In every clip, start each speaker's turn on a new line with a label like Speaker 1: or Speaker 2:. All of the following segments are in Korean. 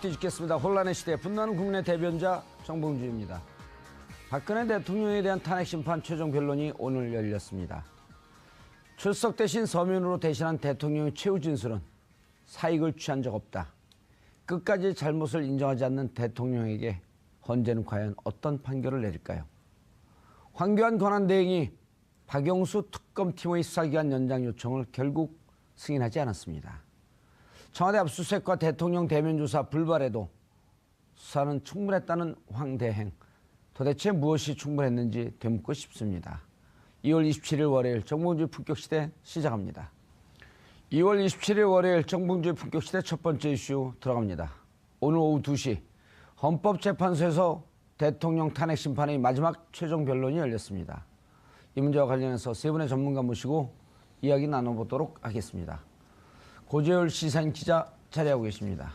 Speaker 1: 뒤집겠습니다. 혼란의 시대 분노하는 국내 대변자 정봉주입니다. 박근혜 대통령에 대한 탄핵 심판 최종 변론이 오늘 열렸습니다. 출석 대신 서면으로 대신한 대통령의 최후 진술은 사익을 취한 적 없다. 끝까지 잘못을 인정하지 않는 대통령에게 헌재는 과연 어떤 판결을 내릴까요? 황교안 권한대행이 박영수 특검팀의 수사기간 연장 요청을 결국 승인하지 않았습니다. 청와대 압수수색과 대통령 대면 조사 불발에도 수사는 충분했다는 황대행. 도대체 무엇이 충분했는지 되묻고 싶습니다. 2월 27일 월요일 정봉주의 품격시대 시작합니다. 2월 27일 월요일 정봉주의 품격시대 첫 번째 이슈 들어갑니다. 오늘 오후 2시 헌법재판소에서 대통령 탄핵 심판의 마지막 최종 변론이 열렸습니다. 이 문제와 관련해서 세 분의 전문가 모시고 이야기 나눠보도록 하겠습니다. 고재열 시사인 기자 자리하고 계십니다.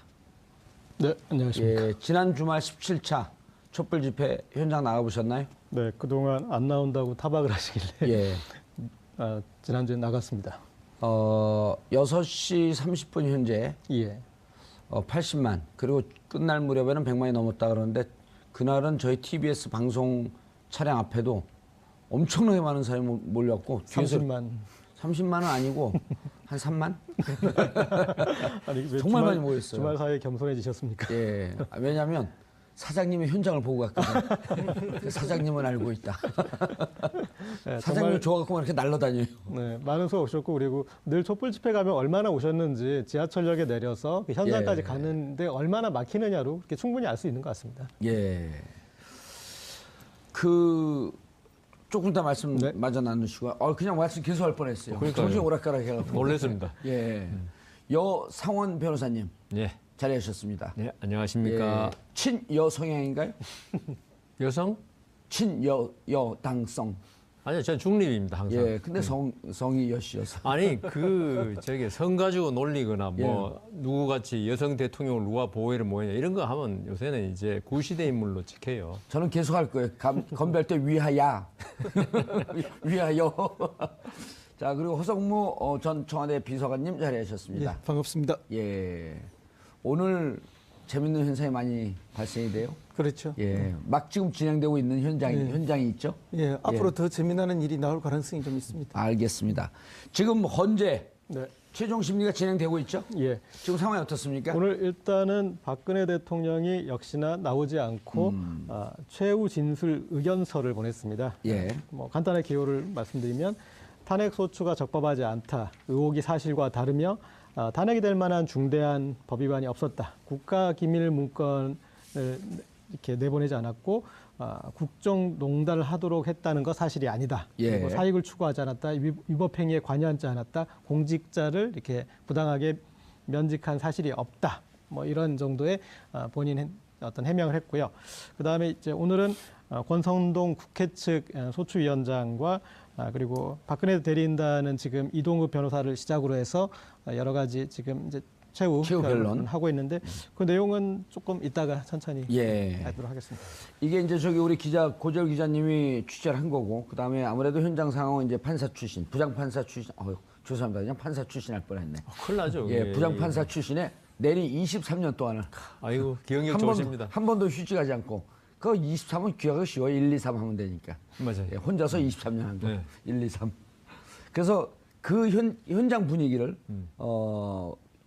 Speaker 2: 네, 안녕하십니까.
Speaker 1: 예, 지난 주말 17차 촛불 집회 현장 나가보셨나요?
Speaker 2: 네, 그동안 안 나온다고 타박을 하시길래
Speaker 1: 예.
Speaker 2: 지난주에 나갔습니다.
Speaker 1: 6시 30분 현재
Speaker 2: 예.
Speaker 1: 80만 그리고 끝날 무렵에는 100만이 넘었다 그러는데 그날은 저희 TBS 방송 차량 앞에도 엄청나게 많은 사람이 몰려왔고 30만은 아니고 한 3만?
Speaker 2: 아니,
Speaker 1: 정말 많이 모였어요.
Speaker 2: 주말 사이에 겸손해지셨습니까?
Speaker 1: 예. 왜냐하면 사장님이 현장을 보고 갔거든요. 사장님은 알고 있다.
Speaker 2: 네,
Speaker 1: 사장님이 좋아갖고 이렇게 날라다녀요.
Speaker 2: 네, 많은 수 오셨고 그리고 늘 촛불 집회 가면 얼마나 오셨는지 지하철역에 내려서 그 현장까지 가는데 얼마나 막히느냐로 이렇게 충분히 알 수 있는 것 같습니다.
Speaker 1: 예. 조금 더 말씀 마저 나누시고 그냥 말씀 계속 할 뻔했어요. 정신 오락가락 해가지고.
Speaker 3: 놀랬습니다.
Speaker 1: 예. 여상원 변호사님.
Speaker 3: 예.
Speaker 1: 자리하셨습니다.
Speaker 3: 네, 안녕하십니까.
Speaker 1: 예. 친여 성향인가요?
Speaker 3: 여성?
Speaker 1: 친여당성.
Speaker 3: 아니요, 저는 중립입니다, 항상.
Speaker 1: 예. 근데 성이 여씨여서.
Speaker 3: 아니, 성 가지고 놀리거나 누구같이 여성 대통령을 누가 보호해를 뭐냐 이런 거 하면 요새는 이제 구시대 인물로 찍혀요.
Speaker 1: 저는 계속 할 거예요. 건배할 때 위하야. 위하여. 자, 그리고 허성무 전 청와대 비서관님 자리하셨습니다.
Speaker 4: 예, 반갑습니다.
Speaker 1: 예. 오늘 재밌는 현상이 많이 발생이 돼요.
Speaker 4: 그렇죠.
Speaker 1: 예. 막 지금 진행되고 있는 현장이 있죠.
Speaker 4: 예, 앞으로 더 재미나는 일이 나올 가능성이 좀 있습니다.
Speaker 1: 알겠습니다. 지금 헌재
Speaker 2: 네.
Speaker 1: 최종 심리가 진행되고 있죠.
Speaker 2: 예.
Speaker 1: 지금 상황이 어떻습니까?
Speaker 2: 오늘 일단은 박근혜 대통령이 역시나 나오지 않고 최후 진술 의견서를 보냈습니다.
Speaker 1: 예.
Speaker 2: 간단하게 기호를 말씀드리면 탄핵 소추가 적법하지 않다. 의혹이 사실과 다르며 탄핵이 될 만한 중대한 법 위반이 없었다. 국가기밀 문건을 이렇게 내보내지 않았고 국정농단을 하도록 했다는 거 사실이 아니다.
Speaker 1: 예.
Speaker 2: 그리고 사익을 추구하지 않았다. 위법 행위에 관여하지 않았다. 공직자를 이렇게 부당하게 면직한 사실이 없다. 이런 정도의 본인 어떤 해명을 했고요. 그다음에 이제 오늘은 권성동 국회 측 소추위원장과 그리고 박근혜 대리인단은 지금 이동급 변호사를 시작으로 해서 여러 가지 지금 이제 최후 변론 하고 있는데 그 내용은 조금 이따가 천천히 하도록 하겠습니다.
Speaker 1: 이게 이제 우리 고재열 기자님이 취재를 한 거고 그다음에 아무래도 현장 상황은 이제 판사 출신, 부장판사 출신. 죄송합니다. 그냥 판사 출신 할 뻔했네.
Speaker 3: 큰일 나죠.
Speaker 1: 예, 부장판사 출신에 내리 23년 동안을
Speaker 3: 아이고, 기억력 좋으십니다.
Speaker 1: 한 번도 휴직하지 않고 그 23은 귀하고 쉬워. 1, 2, 3 하면 되니까.
Speaker 3: 맞아요.
Speaker 1: 예, 혼자서 23년 한 거. 1, 2, 3. 그래서 그 현장 분위기를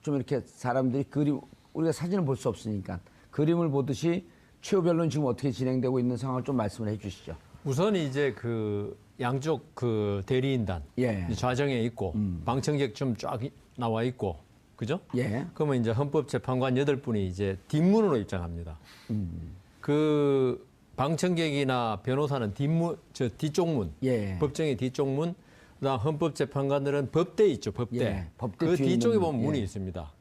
Speaker 1: 좀 이렇게 사람들이 우리가 사진을 볼 수 없으니까 그림을 보듯이 최후 변론 지금 어떻게 진행되고 있는 상황을 좀 말씀을 해 주시죠.
Speaker 3: 우선 이제 양쪽 대리인단 좌정에 있고 방청객 좀 쫙 나와 있고 그죠?
Speaker 1: 예.
Speaker 3: 그러면 이제 헌법재판관 8분이 이제 뒷문으로 입장합니다. 그 방청객이나 변호사는 뒤쪽 문, 법정의 뒤쪽 문, 그다음 헌법재판관들은 법대 있죠, 법대. 법대 그 뒤쪽에 보면 문이 있습니다.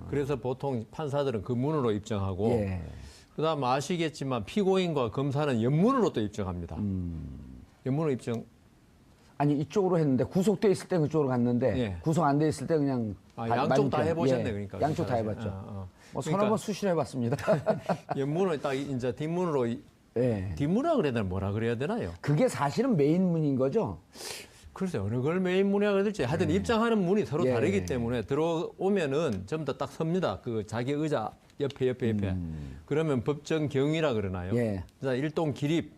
Speaker 3: 그래서 보통 판사들은 그 문으로 입정하고, 그다음 아시겠지만 피고인과 검사는 옆문으로 또 입정합니다. 옆문으로 입정.
Speaker 1: 아니 이쪽으로 했는데 구속돼 있을 때 그쪽으로 갔는데 구속 안 돼 있을 때 그냥
Speaker 3: 양쪽 다 해보셨네. 그러니까
Speaker 1: 양쪽 다 해봤죠. 서너 번 수시로 해봤습니다.
Speaker 3: 옆문으로 딱 이제 뒷문으로 뒷문이라 그래야 되나 뭐라 그래야 되나요?
Speaker 1: 그게 사실은 메인 문인 거죠.
Speaker 3: 글쎄 어느 걸 메인 문이라고 해야 될지 하여튼 입장하는 문이 서로 다르기 때문에 들어오면은 전부 다 딱 섭니다. 그 자기 의자 옆에. 그러면 법정 경위라 그러나요?
Speaker 1: 예.
Speaker 3: 그래서 일동 기립.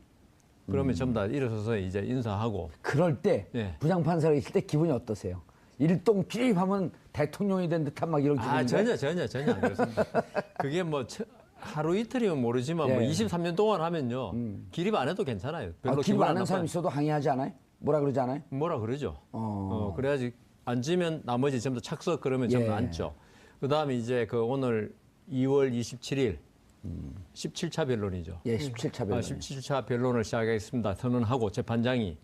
Speaker 3: 그러면 전부 다 일어서서 이제 인사하고.
Speaker 1: 그럴 때
Speaker 3: 예.
Speaker 1: 부장판사가 있을 때 기분이 어떠세요? 일동 기립하면 대통령이 된 듯한 막 이런 기분인데.
Speaker 3: 전혀 안 그렇습니다. 그게 뭐 하루 이틀이면 모르지만 뭐
Speaker 1: 예.
Speaker 3: 23년 동안 하면요. 기립 안 해도 괜찮아요. 별로
Speaker 1: 기립
Speaker 3: 기분
Speaker 1: 안
Speaker 3: 안
Speaker 1: 하는 사람
Speaker 3: 나빠요.
Speaker 1: 있어도 항의하지 않아요? 뭐라 그러지 않아요?
Speaker 3: 뭐라 그러죠. 그래야지 앉으면 나머지 전부 다 착석 그러면 전부
Speaker 1: 예.
Speaker 3: 앉죠. 그다음에 이제 그 오늘 2월 27일 17차 변론이죠.
Speaker 1: 예, 17차 변론.
Speaker 3: 17차 변론을 시작하겠습니다. 선언하고 재판장이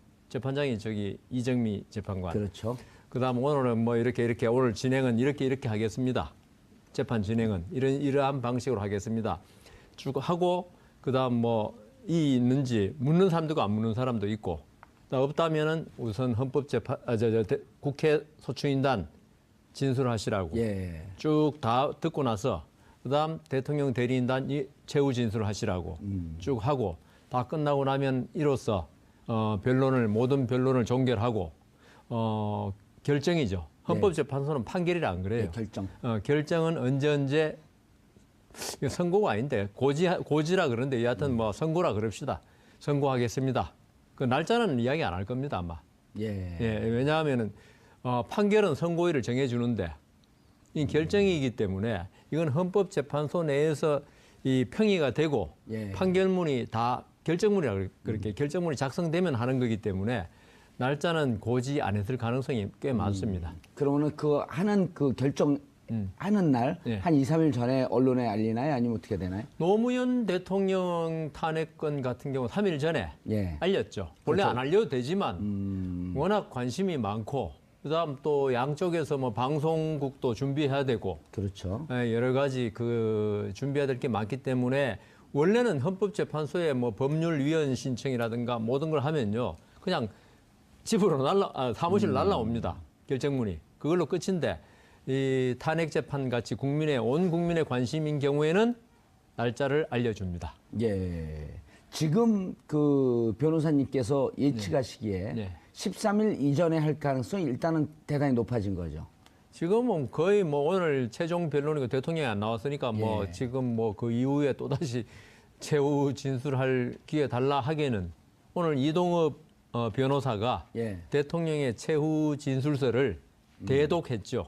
Speaker 3: 저기 이정미 재판관.
Speaker 1: 그렇죠.
Speaker 3: 그다음 오늘은 뭐 이렇게 오늘 진행은 이렇게 하겠습니다. 재판 진행은 이러한 방식으로 하겠습니다. 쭉 하고 그다음 뭐 이 있는지 묻는 사람도 있고 안 묻는 사람도 있고 없다면은 우선 헌법재판 국회 소추인단 진술하시라고
Speaker 1: 예.
Speaker 3: 쭉 다 듣고 나서 그다음 대통령 대리인단 최후 진술하시라고 쭉 하고 다 끝나고 나면 이로써 모든 변론을 종결하고 결정이죠. 헌법재판소는 판결이라 안 그래요.
Speaker 1: 예, 결정.
Speaker 3: 결정은 언제 선고가 아닌데 고지라 그러는데 여하튼 뭐 선고라 그럽시다. 선고하겠습니다. 그 날짜는 이야기 안 할 겁니다 아마.
Speaker 1: 예.
Speaker 3: 왜냐하면은 판결은 선고일을 정해주는데 이 결정이기 때문에 이건 헌법재판소 내에서 이 평의가 되고
Speaker 1: 예.
Speaker 3: 판결문이 다 결정문이라 그렇게 결정문이 작성되면 하는 거기 때문에 날짜는 고지 안 했을 가능성이 꽤 많습니다.
Speaker 1: 그러면은 그 하는 그 결정 하는 날
Speaker 3: 예.
Speaker 1: 한 2, 3일 전에 언론에 알리나요? 아니면 어떻게 되나요?
Speaker 3: 노무현 대통령 탄핵건 같은 경우 3일 전에
Speaker 1: 예.
Speaker 3: 알렸죠. 원래
Speaker 1: 그렇죠.
Speaker 3: 안 알려도 되지만 워낙 관심이 많고 그다음 또 양쪽에서 뭐 방송국도 준비해야 되고
Speaker 1: 그렇죠.
Speaker 3: 여러 가지 그 준비해야 될 게 많기 때문에 원래는 헌법재판소에 뭐 법률위원 신청이라든가 모든 걸 하면요 그냥 집으로 사무실로 날라옵니다. 결정문이 그걸로 끝인데 이 탄핵 재판 같이 온 국민의 관심인 경우에는 날짜를 알려줍니다.
Speaker 1: 예. 지금 그 변호사님께서 예측하시기에
Speaker 3: 네.
Speaker 1: 13일 이전에 할 가능성이 일단은 대단히 높아진 거죠.
Speaker 3: 지금은 거의 뭐 오늘 최종 변론이고 대통령이 안 나왔으니까 뭐
Speaker 1: 예.
Speaker 3: 지금 뭐 그 이후에 또 다시 최후 진술할 기회 달라 하기에는 오늘 이동업 변호사가
Speaker 1: 예.
Speaker 3: 대통령의 최후 진술서를 대독했죠.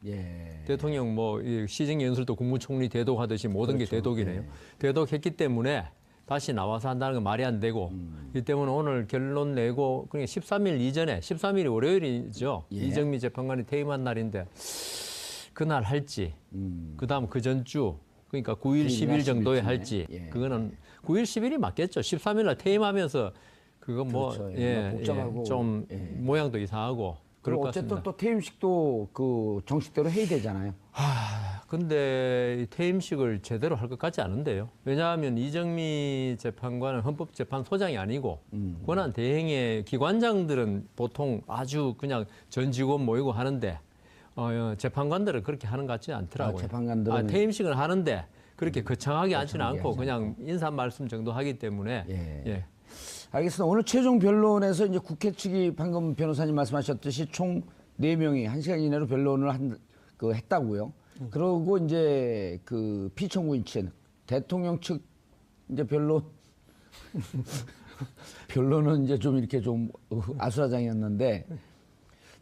Speaker 1: 예.
Speaker 3: 대통령 뭐 시정 연설도 국무총리 대독하듯이 모든 게 대독이네요. 대독했기 때문에 다시 나와서 한다는 건 말이 안 되고 이 때문에 오늘 결론 내고 그러니까 13일 이전에 13일이 월요일이죠.
Speaker 1: 예.
Speaker 3: 이정미 재판관이 퇴임한 날인데 그날 할지 그다음 그 전주 그러니까 9일 10일 정도에
Speaker 1: 10일
Speaker 3: 할지
Speaker 1: 예.
Speaker 3: 그거는 9일 10일이 맞겠죠. 13일 날 퇴임하면서 그거 뭐
Speaker 1: 그렇죠. 예. 복잡하고.
Speaker 3: 좀
Speaker 1: 예.
Speaker 3: 모양도 이상하고 그럴
Speaker 1: 그리고
Speaker 3: 것
Speaker 1: 어쨌든
Speaker 3: 같습니다.
Speaker 1: 또 퇴임식도 그 정식대로 해야 되잖아요.
Speaker 3: 근데 이 퇴임식을 제대로 할 것 같지 않은데요. 왜냐하면 이정미 재판관은 헌법재판소장이 아니고 권한 대행의 기관장들은 보통 아주 그냥 전 직원 모이고 하는데 재판관들은 그렇게 하는 것 같지 않더라고요.
Speaker 1: 재판관들은
Speaker 3: 퇴임식은 하는데 그렇게 거창하게 앉지는
Speaker 1: 거창하게
Speaker 3: 않고
Speaker 1: 하지
Speaker 3: 그냥 인사 말씀 정도 하기 때문에
Speaker 1: 예. 알겠습니다. 오늘 최종 변론에서 이제 국회 측이 방금 변호사님 말씀하셨듯이 총 4명이 1시간 이내로 변론을 했다고요. 그러고 이제 그 피청구인 측 대통령 측 이제 변론은 이제 좀 이렇게 좀 아수라장이었는데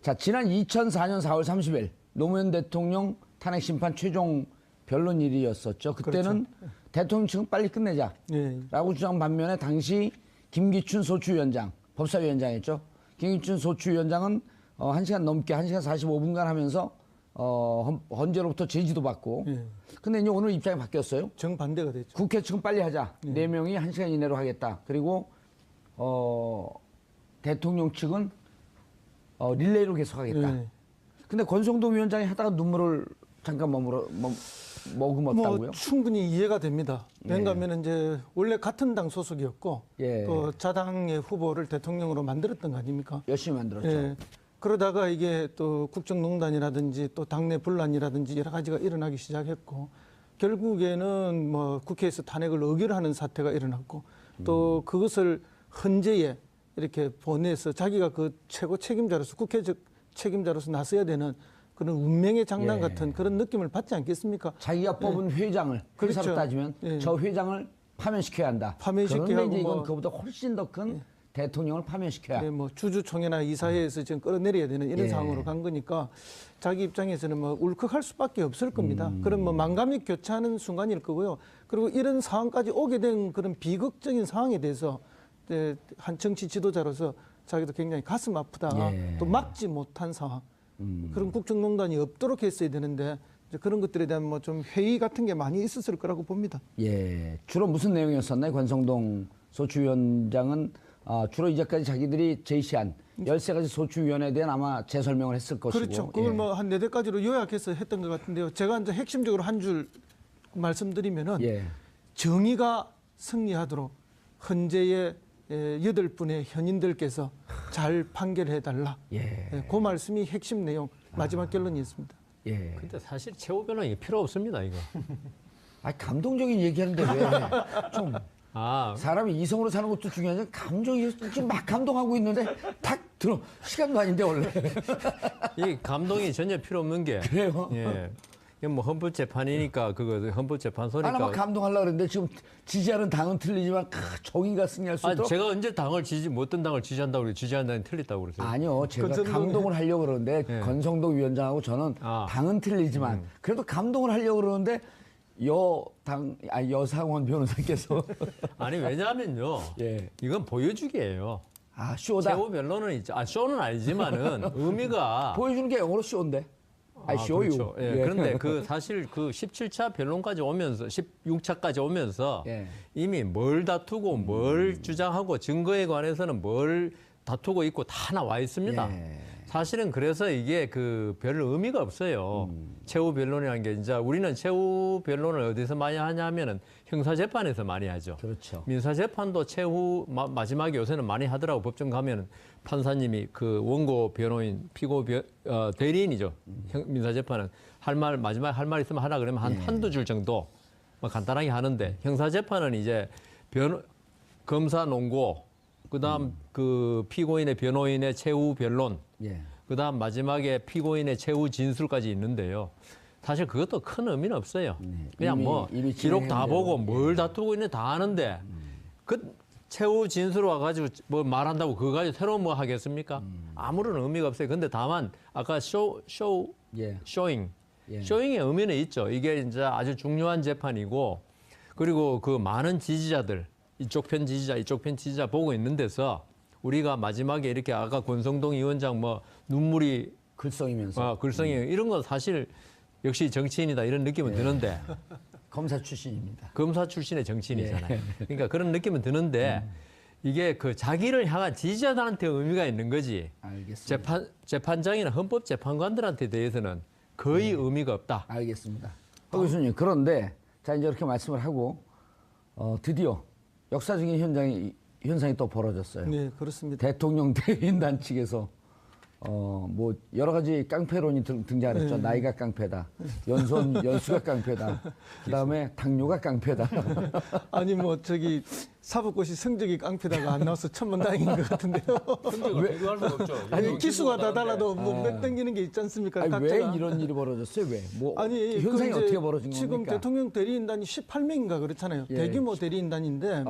Speaker 1: 자, 지난 2004년 4월 30일 노무현 대통령 탄핵 심판 최종 변론일이었었죠. 그때는
Speaker 4: 그렇죠.
Speaker 1: 대통령 측은 빨리 끝내자라고
Speaker 4: 예.
Speaker 1: 주장 반면에 당시 김기춘 소추위원장, 법사위원장이었죠. 김기춘 소추위원장은 1시간 넘게 1시간 45분간 하면서 헌재로부터 제지도 받고.
Speaker 4: 예.
Speaker 1: 근데 이제 오늘 입장이 바뀌었어요.
Speaker 4: 정반대가 됐죠.
Speaker 1: 국회 측은 빨리 하자. 4명이 1시간 이내로 하겠다. 그리고 대통령 측은 릴레이로 계속하겠다.
Speaker 4: 예.
Speaker 1: 근데 권성동 위원장이 하다가 눈물을 잠깐 머금었다고요?
Speaker 4: 뭐 충분히 이해가 됩니다. 왜냐하면 이제 원래 같은 당 소속이었고
Speaker 1: 예.
Speaker 4: 또 자당의 후보를 대통령으로 만들었던 거 아닙니까?
Speaker 1: 열심히 만들었죠.
Speaker 4: 예. 그러다가 이게 또 국정농단이라든지 또 당내 분란이라든지 여러 가지가 일어나기 시작했고 결국에는 뭐 국회에서 탄핵을 의결하는 사태가 일어났고 또 그것을 헌재에 이렇게 보내서 자기가 그 최고 책임자로서 국회적 책임자로서 나서야 되는 그런 운명의 장난
Speaker 1: 예.
Speaker 4: 같은 그런 느낌을 받지 않겠습니까?
Speaker 1: 자기가 뽑은 회장을 회사로
Speaker 4: 그렇죠.
Speaker 1: 따지면
Speaker 4: 예.
Speaker 1: 저 회장을 파면시켜야 한다.
Speaker 4: 파면시켜야
Speaker 1: 그런데
Speaker 4: 하고
Speaker 1: 이제 이건
Speaker 4: 뭐-
Speaker 1: 그보다 훨씬 더 큰 대통령을 파면시켜야.
Speaker 4: 네, 뭐 주주총회나 이사회에서 지금 끌어내려야 되는 이런
Speaker 1: 예.
Speaker 4: 상황으로 간 거니까 자기 입장에서는 뭐 울컥할 수밖에 없을 겁니다. 그런 뭐 만감이 교차하는 순간일 거고요. 그리고 이런 상황까지 오게 된 그런 비극적인 상황에 대해서 이제 한 정치 지도자로서 자기도 굉장히 가슴 아프다.
Speaker 1: 예.
Speaker 4: 또 막지 못한 상황. 그런 국정농단이 없도록 했어야 되는데 이제 그런 것들에 대한 뭐 좀 회의 같은 게 많이 있었을 거라고 봅니다.
Speaker 1: 예, 주로 무슨 내용이었었나요? 권성동 소추위원장은 주로 이제까지 자기들이 제시한 13가지 소추위원회에 대한 아마 재설명을 했을 것이고.
Speaker 4: 그렇죠. 그걸
Speaker 1: 예.
Speaker 4: 뭐 한 4대까지로 요약해서 했던 것 같은데요. 제가 이제 핵심적으로 한 줄 말씀드리면은
Speaker 1: 예.
Speaker 4: 정의가 승리하도록 헌재의 8분의 현인들께서 잘 판결해달라.
Speaker 1: 예.
Speaker 4: 그 말씀이 핵심 내용 마지막 결론이었습니다.
Speaker 1: 예.
Speaker 3: 근데 사실 최후 변론이 필요 없습니다, 이거.
Speaker 1: 감동적인 얘기하는데 왜 좀
Speaker 3: 아,
Speaker 1: 사람이 이성으로 사는 것도 중요하지 감정이 지금 막 감동하고 있는데 탁 들어 시간도 아닌데 원래.
Speaker 3: 이 감동이 전혀 필요 없는 게.
Speaker 1: 그래요?
Speaker 3: 예. 이게 뭐 헌법재판이니까 그거 헌법재판소니까.
Speaker 1: 하나만 감동하려고 그랬는데 지금 지지하는 당은 틀리지만 정의가 승리할 수
Speaker 3: 아,
Speaker 1: 있도록.
Speaker 3: 제가 언제 당을 어떤 당을 지지한다고 그래? 지지한다는 틀렸다고 그랬어요.
Speaker 1: 아니요, 제가
Speaker 4: 권성동-
Speaker 1: 감동을 하려고 그러는데
Speaker 3: 예.
Speaker 1: 권성동 위원장하고 저는
Speaker 3: 아.
Speaker 1: 당은 틀리지만 그래도 감동을 하려고 그러는데 여상원 변호사께서
Speaker 3: 아니 왜냐하면요.
Speaker 1: 예.
Speaker 3: 이건 보여주기예요.
Speaker 1: 쇼다
Speaker 3: 최후 변론은 있죠. 쇼는 아니지만은 의미가
Speaker 1: 보여주는 게 영어로 쇼인데. 쇼유.
Speaker 3: 그렇죠. 예. 그런데 그 사실 그 17차 변론까지 오면서 16차까지 오면서
Speaker 1: 예.
Speaker 3: 이미 뭘 다투고 뭘 주장하고 증거에 관해서는 뭘 다투고 있고 다 나와 있습니다.
Speaker 1: 예.
Speaker 3: 사실은 그래서 이게 그 별 의미가 없어요. 최후 변론이라는 게 이제 우리는 최후 변론을 어디서 많이 하냐면은 형사 재판에서 많이 하죠.
Speaker 1: 그렇죠.
Speaker 3: 민사 재판도 최후 마지막에 요새는 많이 하더라고. 법정 가면은 판사님이 그 원고 변호인 피고 대리인이죠. 민사 재판은 마지막에 할 말 있으면 하라 그러면 한두 줄 정도 뭐 간단하게 하는데 형사 재판은 이제 검사 논고 그다음 그 피고인의 변호인의 최후 변론
Speaker 1: 예.
Speaker 3: 그다음 마지막에 피고인의 최후 진술까지 있는데요. 사실 그것도 큰 의미는 없어요. 그냥
Speaker 1: 이미
Speaker 3: 기록 다
Speaker 1: 진행한
Speaker 3: 보고
Speaker 1: 대로.
Speaker 3: 뭘 다투고 있는지 다 아는데 그 최후 진술 와가지고 뭐 말한다고 그거 가지고 새로운 뭐 하겠습니까? 아무런 의미가 없어요. 근데 다만 아까
Speaker 1: 예.
Speaker 3: 쇼잉.
Speaker 1: 예.
Speaker 3: 쇼잉의 의미는 있죠. 이게 이제 아주 중요한 재판이고 그리고 그 많은 지지자들 이쪽 편 지지자 이쪽 편 지지자 보고 있는 데서 우리가 마지막에 이렇게 아까 권성동 위원장 뭐 눈물이
Speaker 1: 글썽이면서
Speaker 3: 글썽이 이런 건 사실 역시 정치인이다 이런 느낌은 드는데
Speaker 1: 검사 출신입니다.
Speaker 3: 검사 출신의 정치인이잖아요. 그러니까 그런 느낌은 드는데 이게 그 자기를 향한 지지자들한테 의미가 있는 거지.
Speaker 1: 알겠습니다.
Speaker 3: 재판장이나 헌법재판관들한테 대해서는 거의 의미가 없다.
Speaker 1: 알겠습니다. 교수님 그런데 자 이제 이렇게 말씀을 하고 드디어 역사적인 현상이 또 벌어졌어요.
Speaker 4: 네, 그렇습니다.
Speaker 1: 대통령 대리인단 측에서 뭐 여러 가지 깡패론이 등장했죠. 나이가 깡패다, 연수가 깡패다, 그다음에 당뇨가 깡패다.
Speaker 4: 아니 뭐 저기 사법고시 성적이 깡패다가 안 나와서 천만다행인 것 같은데요.
Speaker 3: 비교할 수가 없죠.
Speaker 4: 아니 기수가 다 달라도 뭐몇 당기는 게 있지 않습니까?
Speaker 1: 아니, 왜
Speaker 4: 각자가.
Speaker 1: 이런 일이 벌어졌어요? 왜? 뭐
Speaker 4: 아니
Speaker 1: 현상이
Speaker 4: 그 이제
Speaker 1: 어떻게 벌어진
Speaker 4: 지금
Speaker 1: 겁니까?
Speaker 4: 대통령 대리인단이 18명인가 그렇잖아요.
Speaker 1: 예.
Speaker 4: 대규모 대리인단인데.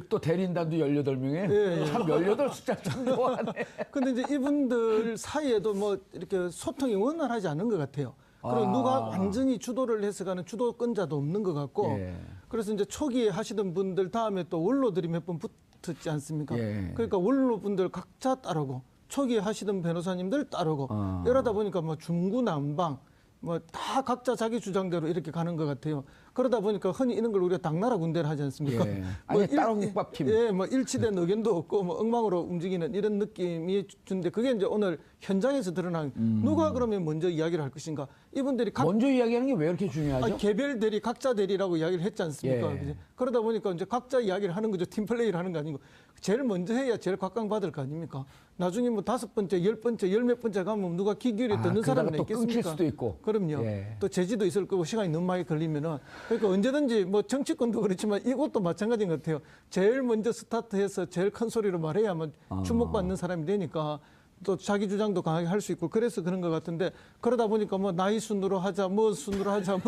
Speaker 1: 또 대리인단도 18명에
Speaker 4: 예.
Speaker 1: 참 18 숫자 참 좋아하네.
Speaker 4: 근데 이제 이분들 사이에도 뭐 이렇게 소통이 원활하지 않은 것 같아요. 그리고 누가 완전히 주도를 해서 가는 주도권자도 없는 것 같고.
Speaker 1: 예.
Speaker 4: 그래서 이제 초기에 하시던 분들 다음에 또 원로들이 몇 번 붙었지 않습니까?
Speaker 1: 예.
Speaker 4: 그러니까 원로분들 각자 따르고 초기에 하시던 변호사님들 따르고 이러다 보니까 뭐 중구난방 뭐 다 각자 자기 주장대로 이렇게 가는 것 같아요. 그러다 보니까 흔히 이런 걸 우리가 당나라 군대를 하지 않습니까?
Speaker 1: 예. 아니, 따로국밥팀.
Speaker 4: 예, 뭐 일치된 의견도 없고 뭐 엉망으로 움직이는 이런 느낌이 주는데 그게 이제 오늘 현장에서 드러난 누가 그러면 먼저 이야기를 할 것인가? 이분들이
Speaker 1: 먼저 이야기하는 게 왜 이렇게 중요하죠?
Speaker 4: 아니, 개별 대리, 각자 대리라고 이야기를 했지 않습니까?
Speaker 1: 예.
Speaker 4: 그죠? 그러다 보니까 이제 각자 이야기를 하는 거죠. 팀플레이를 하는 거 아니고. 제일 먼저 해야 제일 각광받을 거 아닙니까? 나중에 뭐 5번째, 10번째, 10몇 번째 가면 누가 귀 기울여 듣는
Speaker 1: 그러다가
Speaker 4: 사람이
Speaker 1: 또
Speaker 4: 있겠습니까?
Speaker 1: 끊길 수도 있고.
Speaker 4: 그럼요.
Speaker 1: 예.
Speaker 4: 또 제지도 있을 거고 시간이 너무 많이 걸리면은 그러니까 언제든지 뭐 정치권도 그렇지만 이것도 마찬가지인 것 같아요. 제일 먼저 스타트해서 제일 큰 소리로 말해야만 주목받는 사람이 되니까 또 자기 주장도 강하게 할 수 있고 그래서 그런 것 같은데 그러다 보니까 뭐 나이 순으로 하자, 뭐 순으로 하자,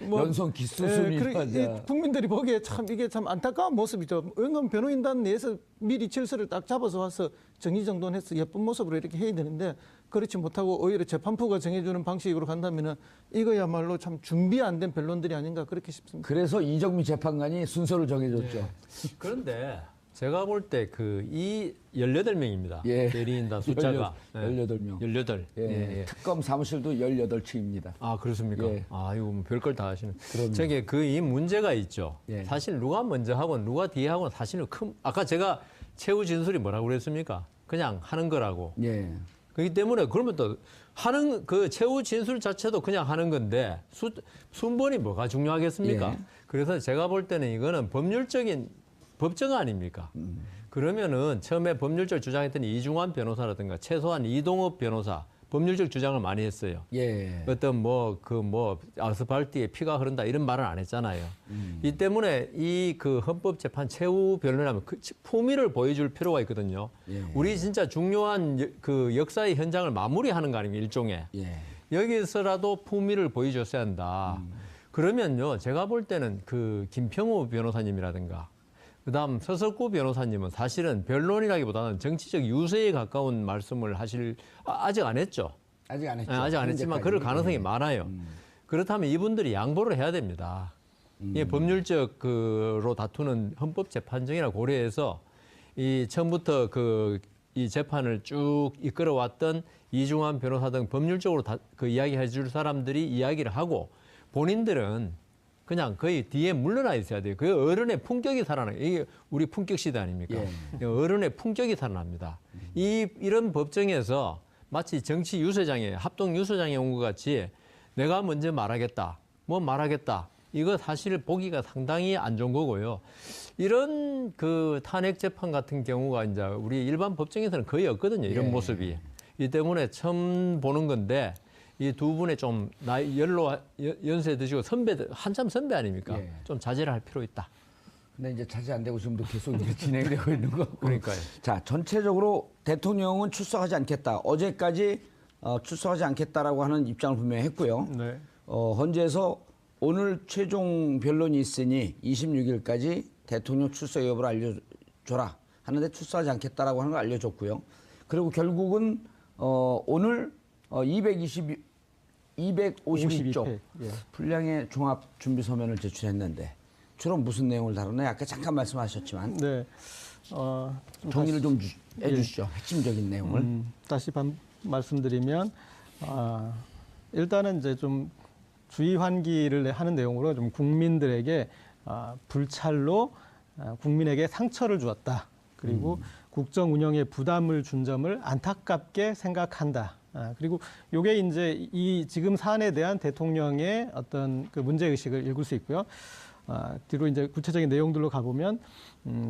Speaker 4: 뭐
Speaker 1: 연성 기수 순위로 하자.
Speaker 4: 국민들이 보기에 참 이게 참 안타까운 모습이죠. 왜냐하면 변호인단 내에서 미리 질서를 딱 잡아서 와서 정리정돈해서 예쁜 모습으로 이렇게 해야 되는데 그렇지 못하고 오히려 재판부가 정해주는 방식으로 간다면은 이거야말로 참 준비 안 된 변론들이 아닌가 그렇게 싶습니다.
Speaker 1: 그래서 이정미 재판관이 순서를 정해줬죠.
Speaker 3: 그런데 제가 볼 때 이 18명입니다.
Speaker 1: 예.
Speaker 3: 대리인단 숫자가
Speaker 1: 18명.
Speaker 3: 18.
Speaker 1: 예. 특검 사무실도 18층입니다.
Speaker 3: 아, 그렇습니까?
Speaker 1: 예.
Speaker 3: 아, 이거 뭐 별걸 다 하시는.
Speaker 1: 그럼요.
Speaker 3: 저게 이 문제가 있죠.
Speaker 1: 예.
Speaker 3: 사실 누가 먼저 하고 누가 뒤에 하고 사실은 아까 제가 최후 진술이 뭐라고 그랬습니까? 그냥 하는 거라고.
Speaker 1: 예.
Speaker 3: 그렇기 때문에 그러면 또 하는 그 최후 진술 자체도 그냥 하는 건데 순번이 뭐가 중요하겠습니까?
Speaker 1: 예.
Speaker 3: 그래서 제가 볼 때는 이거는 법률적인 법정 아닙니까? 그러면은 처음에 법률적 주장했던 이중환 변호사라든가 최소한 이동업 변호사 법률적 주장을 많이 했어요.
Speaker 1: 예.
Speaker 3: 어떤 아스팔트에 피가 흐른다 이런 말은 안 했잖아요. 이 때문에 이 그 헌법재판 최후 변론하면 그 품위를 보여줄 필요가 있거든요.
Speaker 1: 예.
Speaker 3: 우리 진짜 중요한 그 역사의 현장을 마무리하는 거 아닙니까 일종의.
Speaker 1: 예.
Speaker 3: 여기서라도 품위를 보여줬어야 한다. 그러면요 제가 볼 때는 그 김평우 변호사님이라든가 그다음 서석구 변호사님은 사실은 변론이라기보다는 정치적 유세에 가까운 말씀을 아직 안 했죠.
Speaker 1: 아직 안 했죠.
Speaker 3: 아직 안 했지만 그럴 가능성이
Speaker 1: 예.
Speaker 3: 많아요. 그렇다면 이분들이 양보를 해야 됩니다. 이 법률적으로 다투는 헌법재판정이라 고려해서 이 처음부터 이 재판을 쭉 이끌어왔던 이중환 변호사 등 법률적으로 그 이야기해 줄 사람들이 이야기를 하고 본인들은 그냥 거의 뒤에 물러나 있어야 돼요. 그 어른의 품격이 살아나요. 이게 우리 품격 시대 아닙니까?
Speaker 1: 예.
Speaker 3: 어른의 품격이 살아납니다. 이런 법정에서 마치 정치 유세장에 합동 유세장에 온 것 같이 내가 먼저 말하겠다. 이거 사실 보기가 상당히 안 좋은 거고요. 이런 그 탄핵 재판 같은 경우가 이제 우리 일반 법정에서는 거의 없거든요. 이런
Speaker 1: 예.
Speaker 3: 모습이. 이 때문에 처음 보는 건데 이 두 분의 좀 연세 드시고 한참 선배 아닙니까?
Speaker 1: 예.
Speaker 3: 좀 자제를 할 필요 있다.
Speaker 1: 근데 이제 자제 안 되고 지금도 계속 이제 진행되고 있는 거.
Speaker 3: 그러니까요.
Speaker 1: 자, 전체적으로 대통령은 출석하지 않겠다. 어제까지 출석하지 않겠다라고 하는 입장을 분명히 했고요.
Speaker 2: 네.
Speaker 1: 헌재에서 오늘 최종 변론이 있으니 26일까지 대통령 출석 여부를 알려줘라 하는데 출석하지 않겠다라고 하는 걸 알려줬고요. 그리고 결국은 오늘 252쪽
Speaker 2: 52회. 예.
Speaker 1: 분량의 종합 준비 서면을 제출했는데 주로 무슨 내용을 다루나요? 아까 잠깐 말씀하셨지만
Speaker 2: 네. 좀
Speaker 1: 정리를 좀 해주시죠. 핵심적인 내용을.
Speaker 2: 다시 말씀드리면 일단은 이제 좀 주의 환기를 하는 내용으로 좀 국민들에게 불찰로 국민에게 상처를 주었다. 그리고 국정 운영에 부담을 준 점을 안타깝게 생각한다. 그리고 요게 이제 이 지금 사안에 대한 대통령의 어떤 그 문제 의식을 읽을 수 있고요. 뒤로 이제 구체적인 내용들로 가보면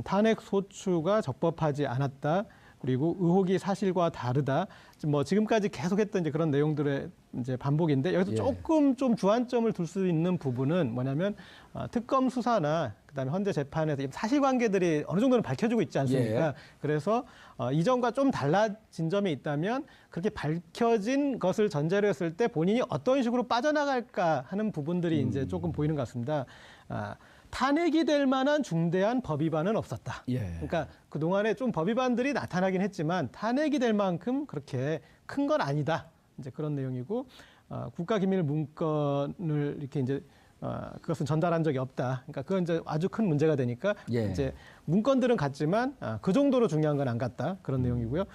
Speaker 2: 탄핵 소추가 적법하지 않았다. 그리고 의혹이 사실과 다르다. 뭐 지금까지 계속했던 이제 그런 내용들의 이제 반복인데 여기서
Speaker 1: 예.
Speaker 2: 조금 좀 주안점을 둘 수 있는 부분은 뭐냐면 특검 수사나 그다음에 헌재 재판에서 사실관계들이 어느 정도는 밝혀지고 있지 않습니까?
Speaker 1: 예.
Speaker 2: 그래서 이전과 좀 달라진 점이 있다면 그렇게 밝혀진 것을 전제로 했을 때 본인이 어떤 식으로 빠져나갈까 하는 부분들이 이제 조금 보이는 것 같습니다. 탄핵이 될 만한 중대한 법 위반은 없었다.
Speaker 1: 예.
Speaker 2: 그러니까 그동안에 좀 법 위반들이 나타나긴 했지만 탄핵이 될 만큼 그렇게 큰 건 아니다. 이제 그런 내용이고 국가기밀 문건을 이렇게 이제 그것은 전달한 적이 없다. 그러니까 그건 이제 아주 큰 문제가 되니까
Speaker 1: 예.
Speaker 2: 이제 문건들은 같지만 그 정도로 중요한 건 안 같다. 그런 내용이고요.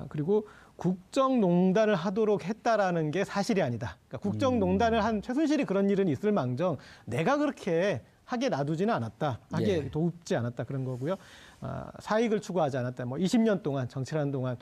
Speaker 2: 그리고 국정농단을 하도록 했다라는 게 사실이 아니다. 그러니까 국정농단을 한 최순실이 그런 일은 있을망정 내가 그렇게 하게 놔두지는 않았다. 하게
Speaker 1: 예.
Speaker 2: 돕지 않았다. 그런 거고요. 사익을 추구하지 않았다. 뭐 20년 동안 정치라는 동안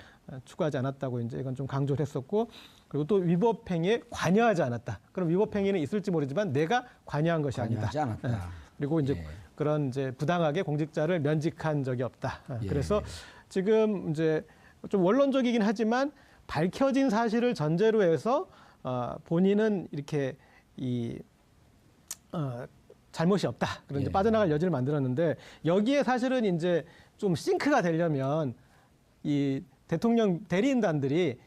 Speaker 2: 추구하지 않았다고 이제 이건 좀 강조를 했었고 그리고 또 위법행위에 관여하지 않았다. 그럼 위법행위는 있을지 모르지만 내가 관여한 것이 아니다.
Speaker 1: 관여하지 않았다.
Speaker 2: 그리고 이제
Speaker 1: 예.
Speaker 2: 그런 이제 부당하게 공직자를 면직한 적이 없다.
Speaker 1: 예.
Speaker 2: 그래서 지금 이제 좀 원론적이긴 하지만 밝혀진 사실을 전제로 해서 본인은 이렇게 잘못이 없다. 그런 이제
Speaker 1: 예.
Speaker 2: 빠져나갈 여지를 만들었는데 여기에 사실은 이제 좀 싱크가 되려면 이 대통령 대리인단들이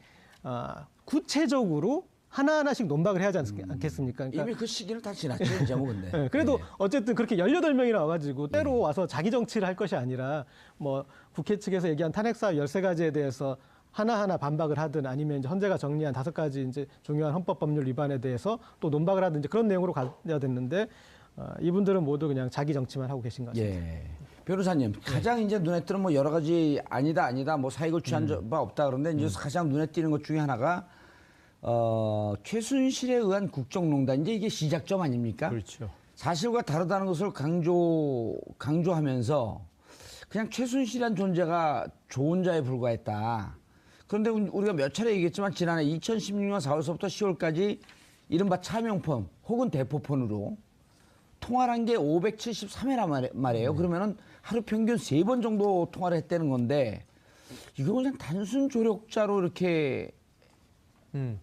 Speaker 2: 구체적으로 하나하나씩 논박을 해야 하지 않겠습니까? 그러니까
Speaker 1: 이미 그 시기는 다 지났죠, 이제 뭐 근데.
Speaker 2: 네, 그래도 어쨌든 그렇게 18명이나 와가지고 때로 와서 자기 정치를 할 것이 아니라 뭐 국회 측에서 얘기한 탄핵사업 13가지에 대해서 하나하나 반박을 하든 아니면 이제 헌재가 정리한 5가지 이제 중요한 헌법 법률 위반에 대해서 또 논박을 하든 이제 그런 내용으로 가야 됐는데 이분들은 모두 그냥 자기 정치만 하고 계신 것 같습니다.
Speaker 1: 예. 변호사님, 가장 이제 눈에 띄는 뭐 여러 가지 아니다 뭐 사익을 취한 바 없다 그런데 이제 가장 눈에 띄는 것 중에 하나가 최순실에 의한 국정농단 이제 이게 시작점 아닙니까?
Speaker 3: 그렇죠.
Speaker 1: 사실과 다르다는 것을 강조하면서 그냥 최순실이란 존재가 좋은 자에 불과했다. 그런데 우리가 몇 차례 얘기했지만 지난해 2016년 4월서부터 10월까지 이른바 차명폰 혹은 대포폰으로 통화를 한 게 573회란 말이에요. 그러면은 하루 평균 3번 정도 통화를 했다는 건데 이거 그냥 단순 조력자로 이렇게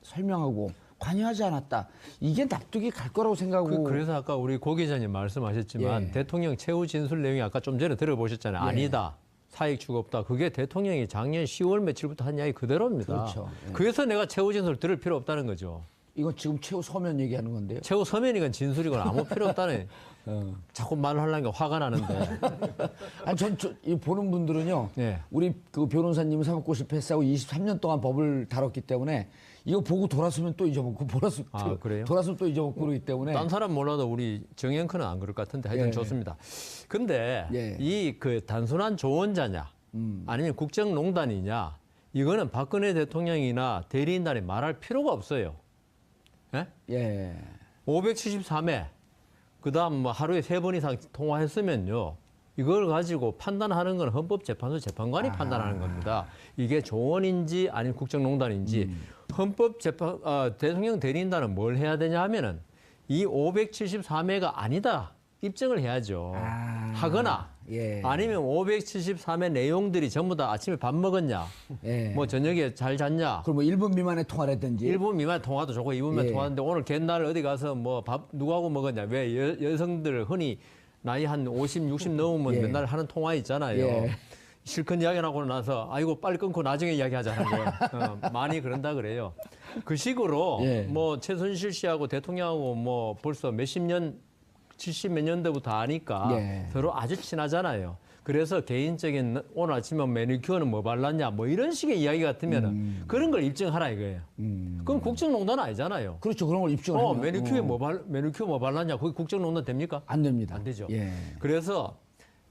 Speaker 1: 설명하고 관여하지 않았다. 이게 납득이 갈 거라고 생각하고.
Speaker 3: 그래서 아까 우리 고 기자님 말씀하셨지만
Speaker 1: 예.
Speaker 3: 대통령 최후 진술 내용이 아까 좀 전에 들어보셨잖아요.
Speaker 1: 예.
Speaker 3: 아니다. 사익 추구 없다. 그게 대통령이 작년 10월 며칠부터 한 이야기 그대로입니다.
Speaker 1: 그렇죠. 예.
Speaker 3: 그래서 내가 최후 진술 들을 필요 없다는 거죠.
Speaker 1: 이건 지금 최후 서면 얘기하는 건데요.
Speaker 3: 최후 서면이건 진술이건 아무 필요 없다네. 자꾸 말을 하려니까 화가 나는데.
Speaker 1: 아니, 이 보는 분들은요.
Speaker 3: 예.
Speaker 1: 우리 그 변호사님은 사법고시 패스하고 23년 동안 법을 다뤘기 때문에 이거 보고 돌아서면 또 잊어먹고
Speaker 3: 그래요?
Speaker 1: 돌아서면 또 잊어먹고 그러기 때문에.
Speaker 3: 딴 사람 몰라도 우리 정영크는 안 그럴 것 같은데 하여튼
Speaker 1: 예. 좋습니다.
Speaker 3: 좋습니다. 근데
Speaker 1: 예.
Speaker 3: 이 그 단순한 조언자냐 아니면 국정농단이냐 이거는 박근혜 대통령이나 대리인단이 말할 필요가 없어요. 예?
Speaker 1: 예.
Speaker 3: 573회 그다음 뭐 하루에 3번 이상 통화했으면요. 이걸 가지고 판단하는 건 헌법재판소 재판관이 판단하는 겁니다. 이게 조언인지 아니면 국정농단인지 대통령 대리인단은 뭘 해야 되냐 하면은 이 573회가 아니다 입증을 해야죠. 하거나
Speaker 1: 예.
Speaker 3: 아니면 573회 내용들이 전부 다 아침에 밥 먹었냐,
Speaker 1: 예.
Speaker 3: 뭐 저녁에 잘 잤냐.
Speaker 1: 그럼 뭐 1분 미만의 통화를 했든지.
Speaker 3: 1분 미만 통화도 좋고 2분만
Speaker 1: 예.
Speaker 3: 통화하는데 오늘 gen날 어디 가서 뭐 밥 누구하고 먹었냐. 왜 여성들 흔히 나이 한 50, 60 넘으면
Speaker 1: 예.
Speaker 3: 맨날 하는 통화 있잖아요.
Speaker 1: 예.
Speaker 3: 실컷 이야기하고 나서 아이고 빨리 끊고 나중에 이야기하자는 거예요. 많이 그런다 그래요. 그 식으로
Speaker 1: 예.
Speaker 3: 뭐 최순실 씨하고 대통령하고 뭐 벌써 몇십 년 70 몇 년대부터 아니까
Speaker 1: 예.
Speaker 3: 서로 아주 친하잖아요. 그래서 개인적인 오늘 아침에 매니큐어는 뭐 발랐냐 뭐 이런 식의 이야기 같으면 그런 걸 입증하라 이거예요. 그럼 국정농단 아니잖아요.
Speaker 1: 그렇죠. 그런 걸 입증을 하면.
Speaker 3: 매니큐어 뭐 발랐냐 그게 국정농단 됩니까?
Speaker 1: 안 됩니다.
Speaker 3: 안 되죠.
Speaker 1: 예.
Speaker 3: 그래서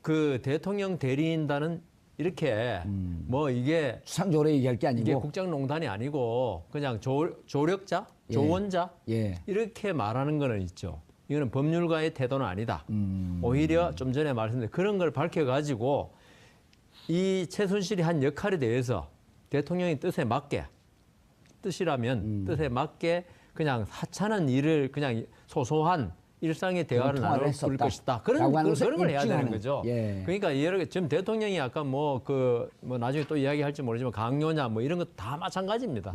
Speaker 3: 그 대통령 대리인단은 이렇게 뭐 이게
Speaker 1: 추상적으로 얘기할 게 아니고.
Speaker 3: 이게 국정농단이 아니고 그냥 조력자,
Speaker 1: 예.
Speaker 3: 조언자
Speaker 1: 예.
Speaker 3: 이렇게 말하는 거는 있죠. 이거는 법률가의 태도는 아니다. 오히려 좀 전에 말씀드린 그런 걸 밝혀가지고 이 최순실이 한 역할에 대해서 대통령의 뜻에 맞게 뜻이라면 뜻에 맞게 그냥 하찮은 일을 그냥 소소한 일상의 대화를 나눌 것이다. 그런 걸 해야 되는 거죠.
Speaker 1: 예.
Speaker 3: 그러니까 지금 대통령이 아까 뭐 나중에 또 이야기할지 모르지만 강요냐 뭐 이런 거 다 마찬가지입니다.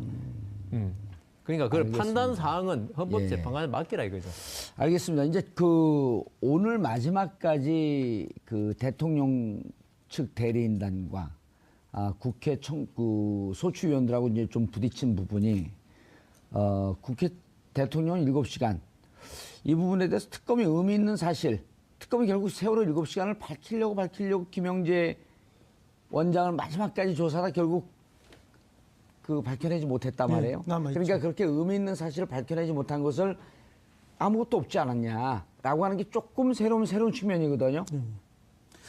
Speaker 3: 그러니까 그 판단 사항은 헌법재판관에 맡기라 이거죠.
Speaker 1: 알겠습니다. 이제 그 오늘 마지막까지 그 대통령 측 대리인단과 국회 그 소추위원들하고 이제 좀 부딪힌 부분이 국회 대통령 7시간 이 부분에 대해서 특검이 의미 있는 사실, 특검이 결국 세월호 7시간을 밝히려고 김영재 원장을 마지막까지 조사하다 결국 그 밝혀내지 못했단 말이에요. 그러니까 그렇게 의미 있는 사실을 밝혀내지 못한 것을 아무것도 없지 않았냐라고 하는 게 조금 새로운 측면이거든요.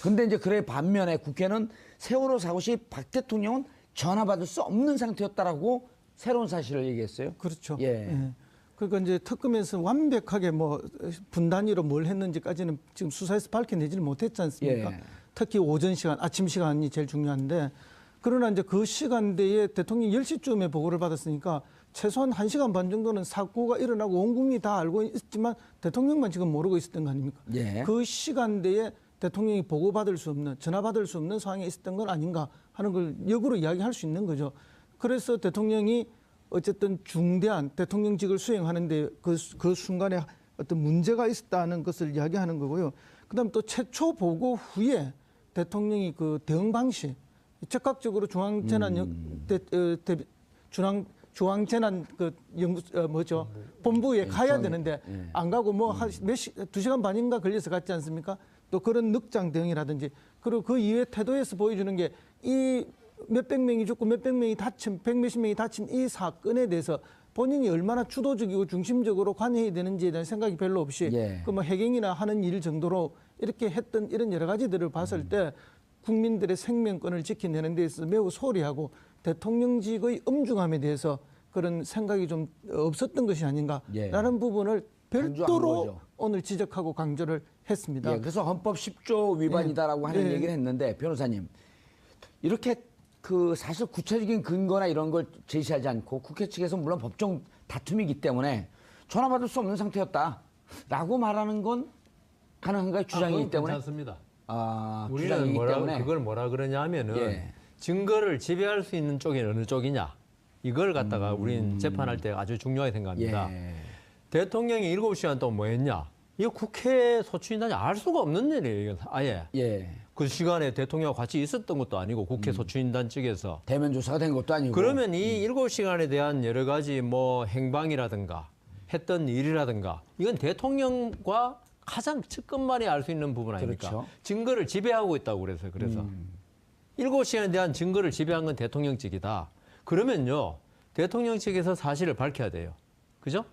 Speaker 1: 근데 이제 그래 반면에 국회는 세월호 사고 시 박 대통령은 전화 받을 수 없는 상태였다라고 새로운 사실을 얘기했어요.
Speaker 4: 그렇죠.
Speaker 1: 예.
Speaker 4: 예. 그러니까 이제 특검에서 완벽하게 뭐 분단위로 뭘 했는지까지는 지금 수사에서 밝혀내지를 못했지 않습니까?
Speaker 1: 예.
Speaker 4: 특히 오전 시간, 아침 시간이 제일 중요한데 그러나 이제 그 시간대에 대통령이 10시쯤에 보고를 받았으니까 최소한 1시간 반 정도는 사고가 일어나고 온 국민이 다 알고 있지만 대통령만 지금 모르고 있었던 거 아닙니까?
Speaker 1: 예.
Speaker 4: 그 시간대에 대통령이 보고받을 수 없는, 전화받을 수 없는 상황에 있었던 건 아닌가 하는 걸 역으로 이야기할 수 있는 거죠. 그래서 대통령이 어쨌든 중대한 대통령직을 수행하는데 그 순간에 어떤 문제가 있었다는 것을 이야기하는 거고요. 그다음 또 최초 보고 후에 대통령이 그 대응 방식, 적극적으로 중앙재난 본부에 가야 되는데 안 가고 뭐 한 2시간 반인가 걸려서 갔지 않습니까? 또 그런 늑장 대응이라든지 그리고 그 이후에 태도에서 보여주는 게 이 몇백 명이 죽고 몇백 명이 다친, 백몇십 명이 다친 이 사건에 대해서 본인이 얼마나 주도적이고 중심적으로 관여해야 되는지에 대한 생각이 별로 없이 그 뭐 해경이나 하는 일 정도로 이렇게 했던 이런 여러 가지들을 봤을 때 국민들의 생명권을 지켜내는 데 있어서 매우 소홀히하고 대통령직의 엄중함에 대해서 그런 생각이 좀 없었던 것이 아닌가라는 부분을 별도로 오늘 지적하고 강조를 했습니다.
Speaker 1: 그래서 헌법 10조 위반이다라고 하는 얘기를 했는데 변호사님 이렇게 그 사실 구체적인 근거나 이런 걸 제시하지 않고 국회 측에서 물론 법정 다툼이기 때문에 전화받을 수 없는 상태였다라고 말하는 건 가능한가요? 주장이기 때문에?
Speaker 3: 괜찮습니다.
Speaker 1: 우리는
Speaker 3: 그걸 뭐라 그러냐면은 증거를 지배할 수 있는 쪽이 어느 쪽이냐 이걸 갖다가 우리는 재판할 때 아주 중요하게 생각합니다. 대통령이 7시간 동안 뭐 했냐? 이거 국회 소추인단이 알 수가 없는 일이에요. 이건 아예. 그 시간에 대통령과 같이 있었던 것도 아니고 국회 소추인단 측에서.
Speaker 1: 대면 조사가 된 것도 아니고.
Speaker 3: 그러면 이 7시간에 대한 여러 가지 뭐 행방이라든가 했던 일이라든가 이건 대통령과 가장 측근만이 알 수 있는 부분 아닙니까?
Speaker 1: 그렇죠.
Speaker 3: 증거를 지배하고 있다고 그래서. 7시간에 대한 증거를 지배한 건 대통령 측이다. 그러면요. 대통령 측에서 사실을 밝혀야 돼요. 그죠?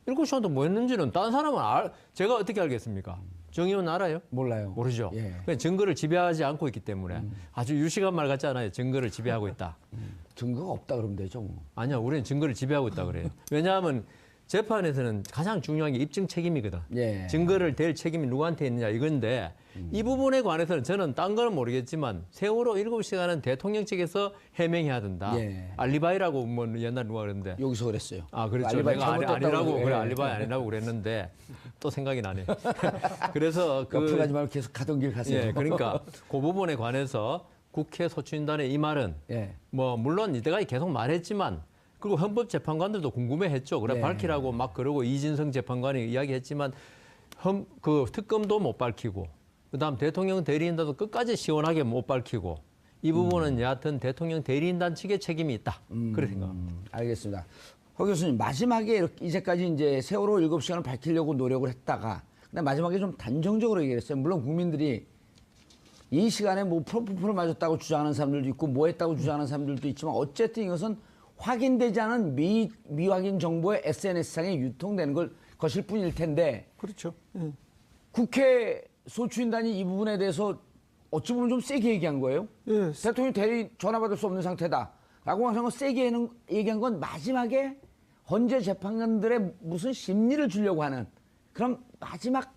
Speaker 3: 7시간 동안 뭐 했는지는 다른 사람은 제가 어떻게 알겠습니까? 정의원 알아요?
Speaker 1: 몰라요.
Speaker 3: 모르죠. 그냥 증거를 지배하지 않고 있기 때문에 아주 유식한 말 같지 않아요? 증거를 지배하고 있다.
Speaker 1: 증거가 없다 그러면 되죠. 뭐.
Speaker 3: 아니요. 우리는 증거를 지배하고 있다 그래요. 왜냐하면 재판에서는 가장 중요한 게 입증 책임이거든. 증거를 댈 책임이 누구한테 있느냐 이건데 이 부분에 관해서는 저는 딴 거는 모르겠지만 세월호 7시간은 대통령 측에서 해명해야 된다. 알리바이라고 뭐 옛날 누가 그랬는데.
Speaker 1: 여기서 그랬어요.
Speaker 3: 그렇죠. 내가 아니라고 그래 알리바이 아니라고 그랬는데 또 생각이 나네. 그래서
Speaker 1: 옆으로 가지 말고 계속 가던 길 가세요.
Speaker 3: 그러니까 그 부분에 관해서 국회 소추인단의 이 말은 뭐 물론 이때까지 계속 말했지만 그리고 헌법재판관들도 궁금해했죠. 그래 밝히라고 막 그러고 이진성 재판관이 이야기했지만 그 특검도 못 밝히고 그다음 대통령 대리인단도 끝까지 시원하게 못 밝히고 이 부분은 여하튼 대통령 대리인단 측의 책임이 있다. 그렇게 생각합니다.
Speaker 1: 알겠습니다. 허 교수님 마지막에 이제까지 이제 세월호 7시간을 밝히려고 노력을 했다가 근데 마지막에 좀 단정적으로 얘기했어요. 물론 국민들이 이 시간에 뭐 프로포폴을 맞았다고 주장하는 사람들도 있고 뭐 했다고 주장하는 사람들도 있지만 어쨌든 이것은 확인되지 않은 미확인 정보의 SNS상에 유통되는 것일 뿐일 텐데.
Speaker 4: 그렇죠.
Speaker 1: 국회 소추인단이 이 부분에 대해서 어찌 보면 좀 세게 얘기한 거예요. 대통령 대리 전화 받을 수 없는 상태다라고 하는 건 세게 얘기한 건 마지막에 헌재 재판관들의 무슨 심리를 주려고 하는 그런 마지막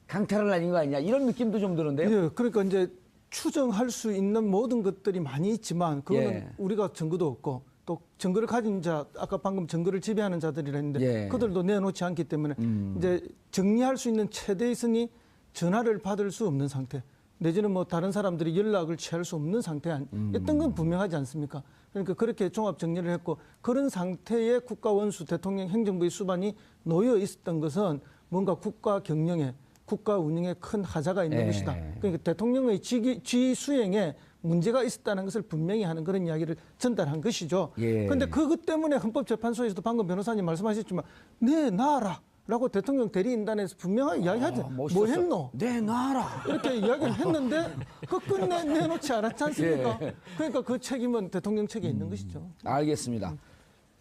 Speaker 1: 강탈을 날린 거 아니냐 이런 느낌도 좀 드는데요.
Speaker 4: 그러니까 이제 추정할 수 있는 모든 것들이 많이 있지만 그거는 우리가 증거도 없고 또 증거를 가진 자, 아까 방금 증거를 지배하는 자들이라 했는데 그들도 내놓지 않기 때문에 이제 정리할 수 있는 최대의 선이 전화를 받을 수 없는 상태 내지는 뭐 다른 사람들이 연락을 취할 수 없는 상태였던 건 분명하지 않습니까? 그러니까 그렇게 종합 정리를 했고 그런 상태에 국가 원수 대통령 행정부의 수반이 놓여 있었던 것은 뭔가 국가 경영에 국가 운영에 큰 하자가 있는 것이다. 그러니까 대통령의 지휘 수행에 문제가 있었다는 것을 분명히 하는 그런 이야기를 전달한 것이죠. 그런데 그것 때문에 헌법재판소에서도 방금 변호사님 말씀하셨지만 내놔라라고 대통령 대리인단에서 분명하게 이야기하지. 뭐 했노?
Speaker 1: 내놔라.
Speaker 4: 이렇게 이야기를 했는데 그 끝내 내놓지 않았지 않습니까? 그러니까 그 책임은 대통령 책에 있는 것이죠.
Speaker 1: 알겠습니다.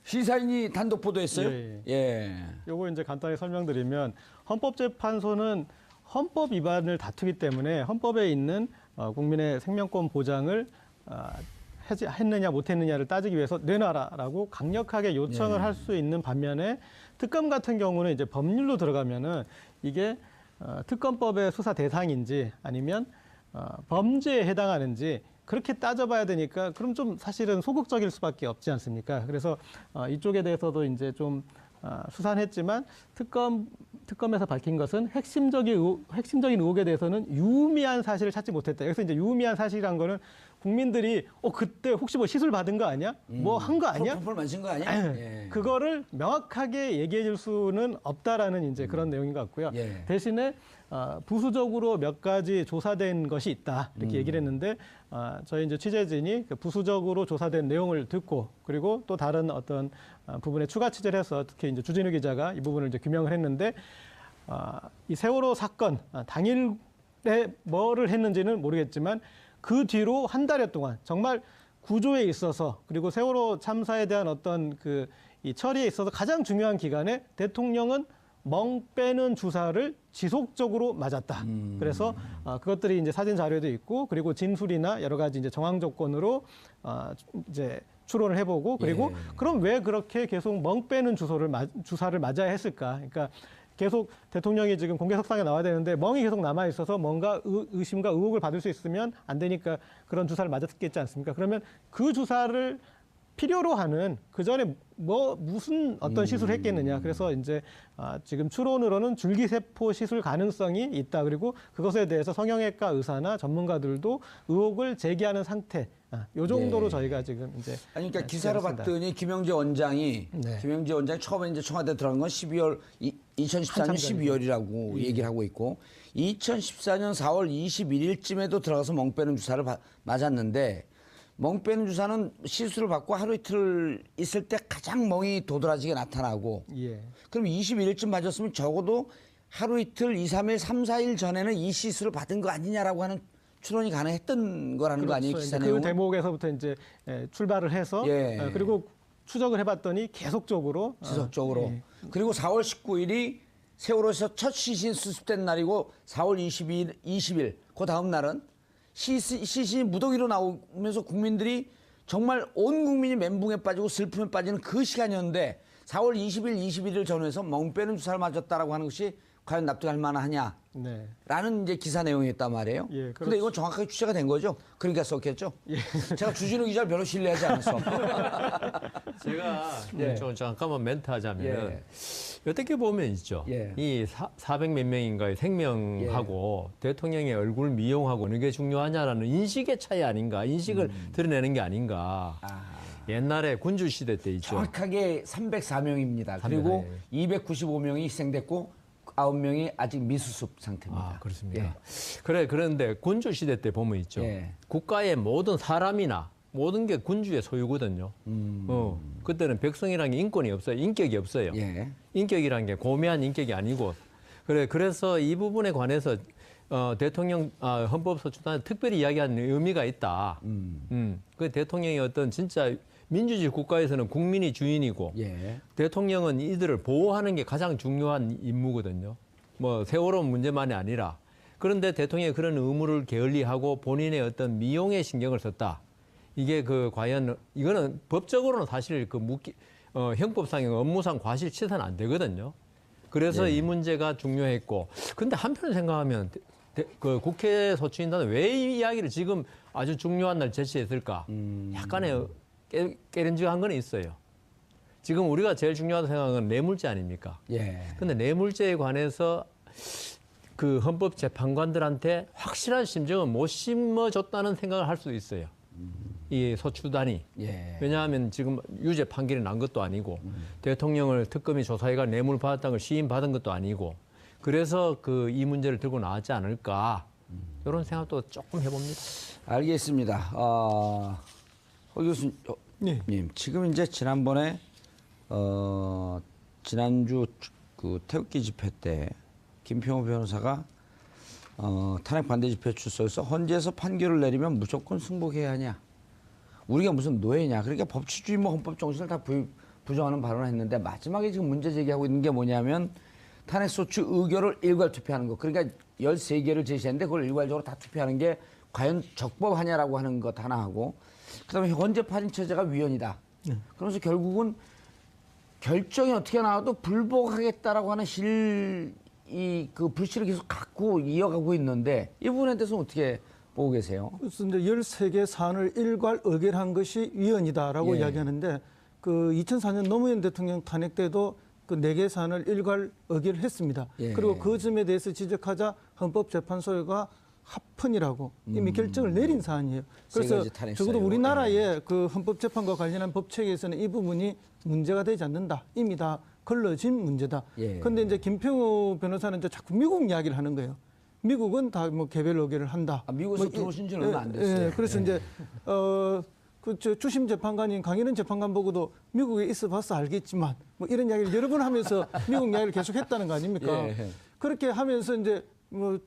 Speaker 1: 시사인이 단독 보도했어요?
Speaker 2: 요거 이제 간단히 설명드리면 헌법재판소는 헌법 위반을 다투기 때문에 헌법에 있는 국민의 생명권 보장을 했느냐 못했느냐를 따지기 위해서 내놔라라고 강력하게 요청을 할 수 있는 반면에 특검 같은 경우는 이제 법률로 들어가면은 이게 특검법의 수사 대상인지 아니면 범죄에 해당하는지 그렇게 따져봐야 되니까 그럼 좀 사실은 소극적일 수밖에 없지 않습니까? 그래서 이쪽에 대해서도 이제 좀 수산했지만 특검에서 밝힌 것은 핵심적인 의혹에 대해서는 유의미한 사실을 찾지 못했다. 여기서 이제 유의미한 사실이란 거는 국민들이 그때 혹시 뭐 시술 받은 거 아니야? 뭐 한 거 아니야?
Speaker 1: 프로포폴 맞은 거 아니야?
Speaker 2: 그거를 명확하게 얘기해 줄 수는 없다라는 이제 그런 내용인 것 같고요. 대신에 부수적으로 몇 가지 조사된 것이 있다 이렇게 얘기를 했는데 저희 이제 취재진이 그 부수적으로 조사된 내용을 듣고 그리고 또 다른 어떤 부분에 추가 취재를 해서 특히 이제 주진우 기자가 이 부분을 이제 규명을 했는데 이 세월호 사건 당일에 뭐를 했는지는 모르겠지만 그 뒤로 한 달여 동안 정말 구조에 있어서 그리고 세월호 참사에 대한 어떤 이 처리에 있어서 가장 중요한 기간에 대통령은 멍 빼는 주사를 지속적으로 맞았다. 그래서 그것들이 이제 사진 자료도 있고 그리고 진술이나 여러 가지 이제 정황 조건으로 이제 추론을 해보고 그리고 그럼 왜 그렇게 계속 멍 빼는 주사를 맞아야 했을까? 그러니까 계속 대통령이 지금 공개석상에 나와야 되는데 멍이 계속 남아 있어서 뭔가 의심과 의혹을 받을 수 있으면 안 되니까 그런 주사를 맞았겠지 않습니까? 그러면 그 주사를 필요로 하는 그 전에 무슨 어떤 시술을 했겠느냐. 그래서 이제 지금 추론으로는 줄기세포 시술 가능성이 있다. 그리고 그것에 대해서 성형외과 의사나 전문가들도 의혹을 제기하는 상태. 요 정도로 저희가 지금 이제
Speaker 1: 아니 그러니까 기사를 봤더니 김영재 원장이 처음에 이제 청와대 들어간 건 2014년 12월이라고 얘기를 하고 있고 2014년 4월 21일쯤에도 들어가서 멍 빼는 주사를 맞았는데 멍 빼는 주사는 시술을 받고 하루 이틀 있을 때 가장 멍이 도드라지게 나타나고 그럼 21일쯤 맞았으면 적어도 하루 이틀, 2, 3일, 3, 4일 전에는 이 시술을 받은 거 아니냐라고 하는 추론이 가능했던 거라는 거 아니에요? 기사 내용은?
Speaker 2: 그 대목에서부터 이제 출발을 해서 그리고 추적을 해봤더니 계속적으로
Speaker 1: 지속적으로 그리고 4월 19일이 세월호에서 첫 시신 수습된 날이고 4월 20일 그 다음 날은 시신이 무더기로 나오면서 국민들이 정말 온 국민이 멘붕에 빠지고 슬픔에 빠지는 그 시간이었는데 4월 20일, 21일 전후에서 멍 빼는 주사를 맞았다라고 하는 것이 과연 납득할 만하냐? 라는 이제 기사 내용이었단 말이에요. 근데 이건 정확하게 취재가 된 거죠? 그러니까 썼겠죠? 제가 주진우 기자를 별로 신뢰하지 않았어.
Speaker 3: 제가 좀 잠깐만 멘트하자면 어떻게 보면 있죠. 이 400몇 명인가의 생명하고 대통령의 얼굴 미용하고 어느 게 중요하냐라는 인식의 차이 아닌가, 인식을 드러내는 게 아닌가. 옛날에 군주 시대 때 있죠.
Speaker 1: 정확하게 304명입니다. 그리고 295명이 희생됐고 9명이 아직 미수습 상태입니다.
Speaker 3: 그렇습니다. 그런데 군주 시대 때 보면 있죠. 국가의 모든 사람이나 모든 게 군주의 소유거든요. 그때는 백성이라는 게 인권이 없어요. 인격이 없어요. 인격이라는 게 고매한 인격이 아니고. 그래서 이 부분에 관해서 대통령 헌법소추단에 특별히 이야기하는 의미가 있다. 그 대통령이 어떤 진짜 민주주의 국가에서는 국민이 주인이고 대통령은 이들을 보호하는 게 가장 중요한 임무거든요. 뭐 세월호 문제만이 아니라 그런데 대통령이 그런 의무를 게을리하고 본인의 어떤 미용에 신경을 썼다. 이게 과연 이거는 법적으로는 사실 형법상의 업무상 과실치사는 안 되거든요. 그래서 이 문제가 중요했고 근데 한편으로 생각하면 국회 소추인단은 왜 이 이야기를 지금 아주 중요한 날 제시했을까? 약간의 깨름직한 건 있어요. 지금 우리가 제일 중요하다고 생각하는 건 뇌물죄 아닙니까? 근데 뇌물죄에 관해서 그 헌법재판관들한테 확실한 심정은 못 심어줬다는 생각을 할 수도 있어요. 이 소추단이. 왜냐하면 지금 유죄 판결이 난 것도 아니고 대통령을 특검이 조사해가 뇌물 받았다는 걸 시인받은 것도 아니고 그래서 이 문제를 들고 나왔지 않을까 이런 생각도 조금 해봅니다.
Speaker 1: 알겠습니다. 허 교수님, 지금 이제 지난번에 지난주 그 태극기 집회 때 김평호 변호사가 탄핵 반대 집회 출석해서 헌재에서 판결을 내리면 무조건 승복해야 하냐? 우리가 무슨 노예냐? 그러니까 법치주의 헌법 정신을 다 부정하는 발언을 했는데 마지막에 지금 문제 제기하고 있는 게 뭐냐면 탄핵소추 의결을 일괄 투표하는 거. 그러니까 13개를 제시했는데 그걸 일괄적으로 다 투표하는 게 과연 적법하냐라고 하는 것 하나 하고 그다음에 헌재판인 체제가 위헌이다. 그러면서 결국은 결정이 어떻게 나와도 불복하겠다라고 하는 그 불씨를 계속 갖고 이어가고 있는데 이 부분에 대해서 어떻게 보고 계세요?
Speaker 4: 그래서 이제 13개 사안을 일괄 의결한 것이 위헌이다라고 이야기하는데 그 2004년 노무현 대통령 탄핵 때도 그 4개 사안을 일괄 의결을 했습니다. 그리고 그 점에 대해서 지적하자 헌법재판소가 합헌이라고 이미 결정을 내린 사안이에요. 그래서 적어도 우리나라의 그 헌법재판과 관련한 법체계에서는 이 부분이 문제가 되지 않는다. 이미 다 걸러진 문제다. 그런데 이제 김평호 변호사는 이제 자꾸 미국 이야기를 하는 거예요. 미국은 다 뭐 개별 의결을 한다.
Speaker 1: 미국에서
Speaker 4: 뭐
Speaker 1: 들어오신 지는 얼마 안 됐어요.
Speaker 4: 그래서 이제 그 주심 재판관인 강일원 재판관 보고도 미국에 있어봐서 알겠지만 뭐 이런 이야기를 여러 번 하면서 미국 이야기를 계속했다는 거 아닙니까?
Speaker 1: 예.
Speaker 4: 그렇게 하면서 이제 뭐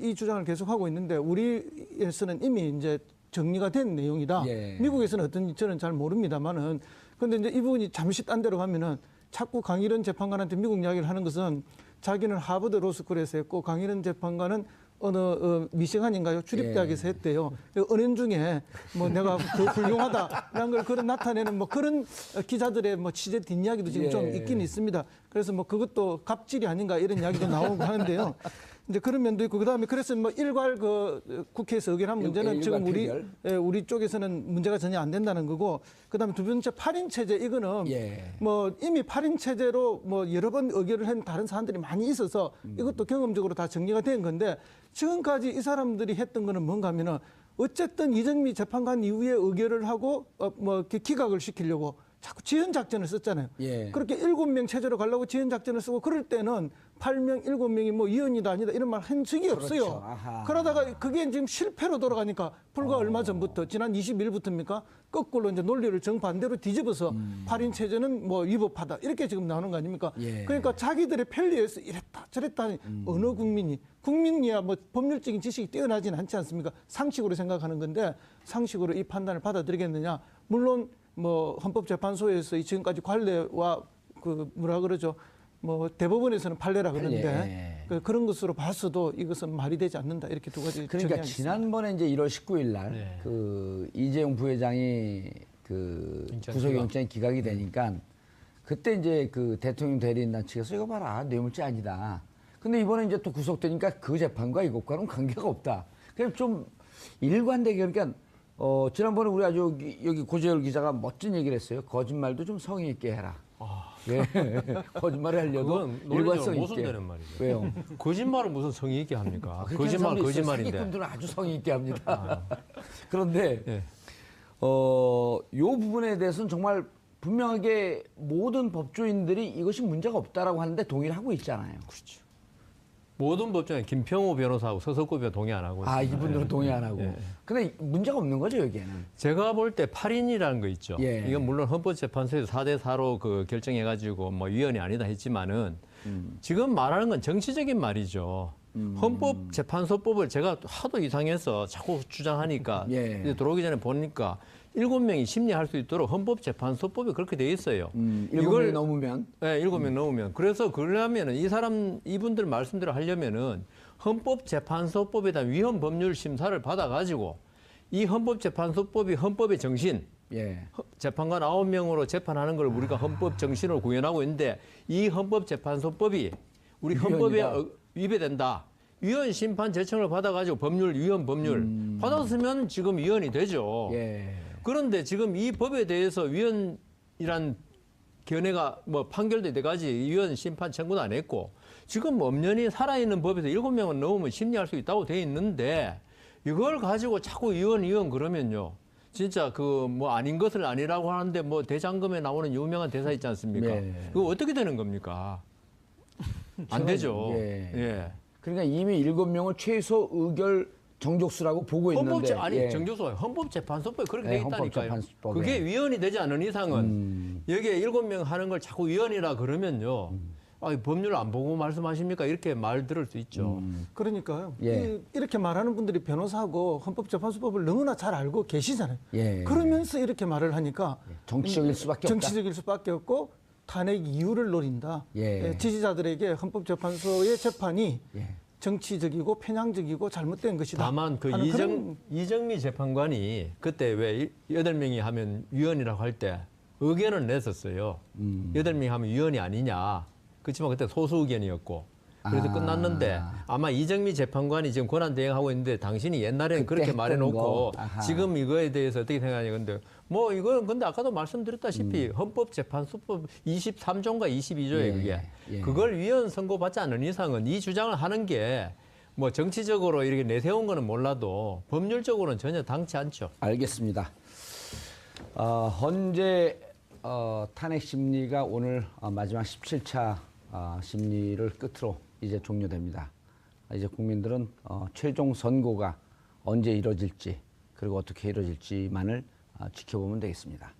Speaker 4: 이 주장을 계속하고 있는데 우리에서는 이미 이제 정리가 된 내용이다.
Speaker 1: 예.
Speaker 4: 미국에서는 어떤지 저는 잘 모릅니다만은 근데 이제 이 부분이 잠시 딴 데로 가면은 자꾸 강일원 재판관한테 미국 이야기를 하는 것은 자기는 하버드 로스쿨에서 했고 강일원 재판관은 어느 미시간인가요? 주립대학에서 했대요. 은연 중에 뭐 내가 더 훌륭하다라는 걸 그런 나타내는 뭐 그런 기자들의 뭐 취재 뒷이야기도 지금 좀 있긴 있습니다. 그래서 뭐 그것도 갑질이 아닌가 이런 이야기도 나오고 하는데요. 이제 그런 면도 있고 그다음에 그래서 뭐 일괄 그 국회에서 의결한 문제는 지금 우리 쪽에서는 문제가 전혀 안 된다는 거고 그다음에 두 번째 8인 체제 이거는 뭐 이미 8인 체제로 뭐 여러 번 의결을 한 다른 사람들이 많이 있어서 이것도 경험적으로 다 정리가 된 건데 지금까지 이 사람들이 했던 거는 뭔가 하면은 어쨌든 이정미 재판관 이후에 의결을 하고 뭐 이렇게 기각을 시키려고 자꾸 지연 작전을 썼잖아요. 그렇게 7명 체제로 가려고 지연 작전을 쓰고 그럴 때는 8명, 7명이 뭐 위헌이다 아니다 이런 말 한 적이 없어요. 그러다가 그게 지금 실패로 돌아가니까 불과 얼마 전부터 지난 20일부터입니까? 거꾸로 이제 논리를 정반대로 뒤집어서 8인 체제는 뭐 위법하다 이렇게 지금 나오는 거 아닙니까? 그러니까 자기들의 편리해서 이랬다 저랬다 어느 국민이야 뭐 법률적인 지식이 뛰어나진 않지 않습니까? 상식으로 생각하는 건데 상식으로 이 판단을 받아들이겠느냐? 물론 뭐 헌법재판소에서 지금까지 관례와 그 뭐라 그러죠? 뭐 대법원에서는 판례라 그러는데 그런 것으로 봤어도 이것은 말이 되지 않는다 이렇게 두 가지.
Speaker 1: 그러니까 지난번에 이제 1월 19일 날 그 이재용 부회장이 그 구속영장이 기각이 되니까 그때 이제 그 대통령 대리인단 측에서 이거 봐라 뇌물죄 아니다. 근데 이번에 이제 또 구속되니까 그 재판과 이것과는 관계가 없다. 그냥 좀 일관되게 그러니까. 지난번에 우리 아주 여기 고재열 기자가 멋진 얘기를 했어요. 거짓말도 좀 성의 있게 해라. 거짓말을 하려도 일관성 있게.
Speaker 3: 되는 말이죠.
Speaker 1: 왜요?
Speaker 3: 거짓말은 무슨 성의 있게 합니까?
Speaker 1: 거짓말
Speaker 3: 거짓말인데.
Speaker 1: 사기꾼들은 아주 성의 있게 합니다. 그런데 요 부분에 대해서는 정말 분명하게 모든 법조인들이 이것이 문제가 없다라고 하는데 동의를 하고 있잖아요.
Speaker 3: 그렇죠. 모든 법정에 김평호 변호사하고 서석구 변호사 동의 안 하고 있습니다.
Speaker 1: 이분들은 동의 안 하고. 근데 문제가 없는 거죠, 여기에는.
Speaker 3: 제가 볼 때 8인이라는 거 있죠. 이건 물론 헌법재판소에서 4대4로 그 결정해가지고 뭐 위헌이 아니다 했지만은 지금 말하는 건 정치적인 말이죠. 헌법재판소법을 제가 하도 이상해서 자꾸 주장하니까 이제 들어오기 전에 보니까 7명이 심리할 수 있도록 헌법재판소법이 그렇게 돼 있어요.
Speaker 1: 7명이 넘으면?
Speaker 3: 네, 7명 넘으면. 그래서 그러려면은 이분들 말씀대로 하려면은 헌법재판소법에 대한 위헌 법률 심사를 받아가지고 이 헌법재판소법이 헌법의 정신, 재판관 9명으로 재판하는 걸 우리가 헌법 정신으로 구현하고 있는데 이 헌법재판소법이 우리 헌법에 위배된다. 위헌 심판 제청을 받아가지고 위헌 법률 받았으면 지금 위헌이 되죠. 그런데 지금 이 법에 대해서 위헌이란 견해가 뭐 판결도 돼가지 위헌 심판 청구도 안 했고 지금 엄연히 살아있는 법에서 7명은 넘으면 심리할 수 있다고 돼 있는데 이걸 가지고 자꾸 위헌 그러면요. 진짜 그 뭐 아닌 것을 아니라고 하는데 뭐 대장금에 나오는 유명한 대사 있지 않습니까? 그거 어떻게 되는 겁니까? 안 되죠.
Speaker 1: 그러니까 이미 7명을 최소 의결 정족수라고 보고 있는데.
Speaker 3: 정족수가 헌법재판소법에 그렇게 돼 있다니까요.
Speaker 1: 헌법재판소법에.
Speaker 3: 그게 위헌이 되지 않은 이상은 여기에 7명 하는 걸 자꾸 위헌이라 그러면요. 법률 안 보고 말씀하십니까? 이렇게 말 들을 수 있죠.
Speaker 4: 그러니까요. 이렇게 말하는 분들이 변호사하고 헌법재판소법을 너무나 잘 알고 계시잖아요. 그러면서 이렇게 말을 하니까
Speaker 1: 정치적일 수밖에 없다.
Speaker 4: 정치적일 수밖에 없고 탄핵 이유를 노린다. 지지자들에게 헌법재판소의 재판이 정치적이고 편향적이고 잘못된 것이다.
Speaker 3: 다만 그 이정미 재판관이 그때 왜 8명이 하면 위헌이라고 할 때 의견을 냈었어요. 8명이 하면 위헌이 아니냐. 그렇지만 그때 소수 의견이었고 그래서 끝났는데 아마 이정미 재판관이 지금 권한 대행하고 있는데 당신이 옛날에는 그렇게 말해놓고 지금 이거에 대해서 어떻게 생각하냐. 근데 뭐 이건 근데 아까도 말씀드렸다시피 헌법재판소법 23조인가 22조에 그게 그걸 위헌 선고받지 않는 이상은 이 주장을 하는 게 뭐 정치적으로 이렇게 내세운 거는 몰라도 법률적으로는 전혀 당치 않죠.
Speaker 1: 알겠습니다. 헌재 탄핵 심리가 오늘 마지막 17차 심리를 끝으로 이제 종료됩니다. 이제 국민들은 최종 선고가 언제 이뤄질지 그리고 어떻게 이뤄질지만을 지켜보면 되겠습니다.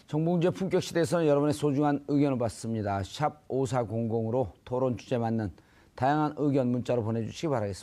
Speaker 1: 정봉주의 품격시대에서는 여러분의 소중한 의견을 받습니다. 샵 5400으로 토론 주제 맞는 다양한 의견 문자로 보내주시기 바라겠습니다.